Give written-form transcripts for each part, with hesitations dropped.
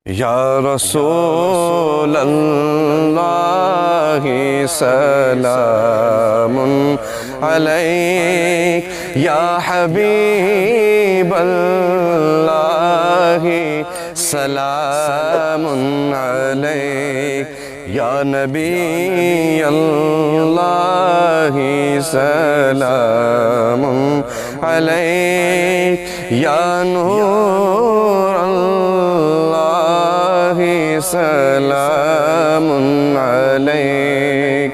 یا رسول اللہ سلام علیک، یا حبیب اللہ سلام علیک، یا نبی اللہ سلام علیک، یا نور اللہ سلام علیک۔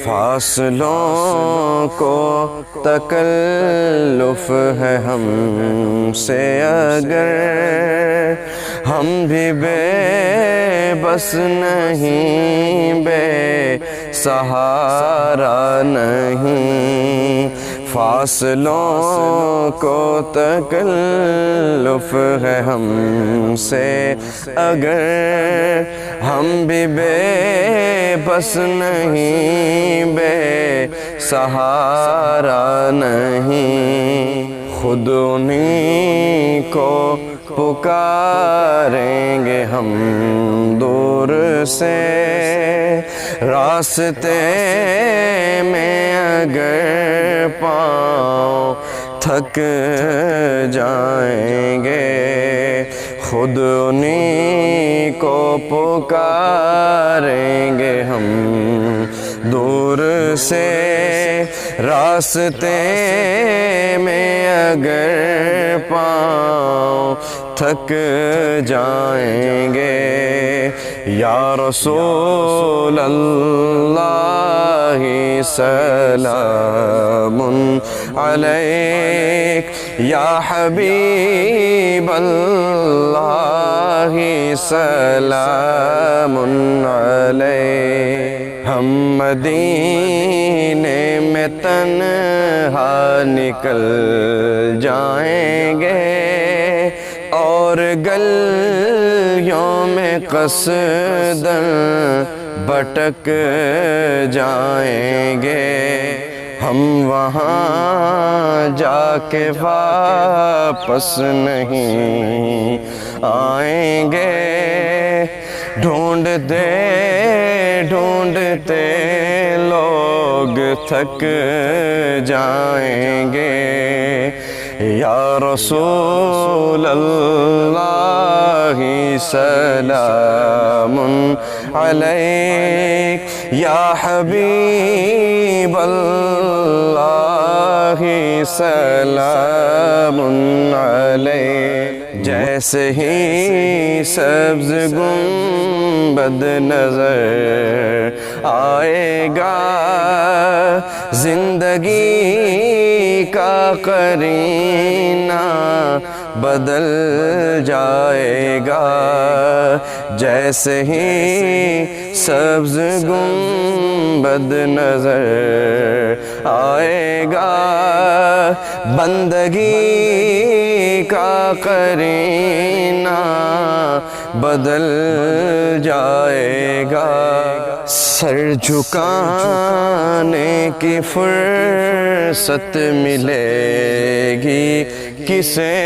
فاصلوں کو تکلف ہے ہم سے اگر، ہم بھی بے بس نہیں، بے سہارا نہیں۔ فاصلوں کو تکلف ہے ہم سے اگر، ہم بھی بے بس نہیں، بے سہارا نہیں۔ خود انہی کو پکاریں گے ہم دور سے، راستے میں اگر پاؤں تھک جائیں گے، خود انہی کو پکاریں گے ہم دور سے، راستے میں اگر پاؤں تھک جائیں گے۔ یا رسول اللہ سلام علیک، یا حبیب اللہ سلام علیک۔ ہم مدینے میں تنہا نکل جائیں گے، اور گلیوں میں قصداً بھٹک جائیں گے۔ ہم وہاں جا کے واپس نہیں آئیں گے، ڈھونڈتے ڈھونڈتے لوگ تھک جائیں گے۔ یا رسول اللہ سلام علیک، یا حبیب اللہ سلام علیک۔ جیسے ہی سبز گنبد نظر آئے گا، زندگی کا قرینہ بدل جائے گا۔ جیسے ہی سبز گنبد نظر آئے گا، بندگی کا قرینہ بدل جائے گا۔ سر جھکانے کی فرصت ملے گی کسے،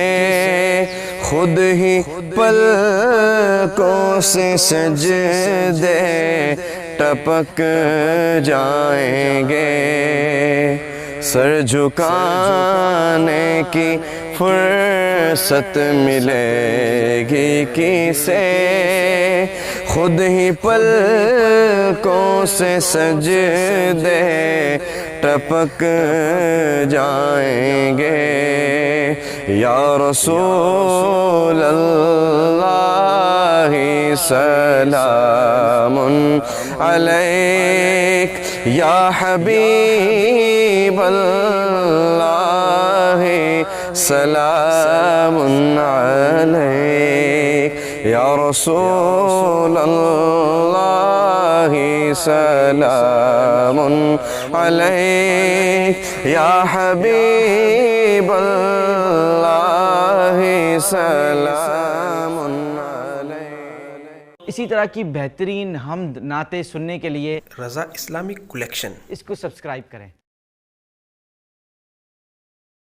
خود ہی پلکوں سے سجدے ٹپک جائیں گے۔ سر جھکانے کی فرصت ملے گی کسے، خود ہی پلکوں سے سجدے ٹپک جائیں گے۔ یا رسول اللہ سلام علیک، یا حبیب اللہ سلام علیک، یا رسول اللہ سلام علیک، یا حبیب اللہ سلام علیک۔ اسی طرح کی بہترین حمد نعتیں سننے کے لیے رضا اسلامک کلیکشن اس کو سبسکرائب کریں۔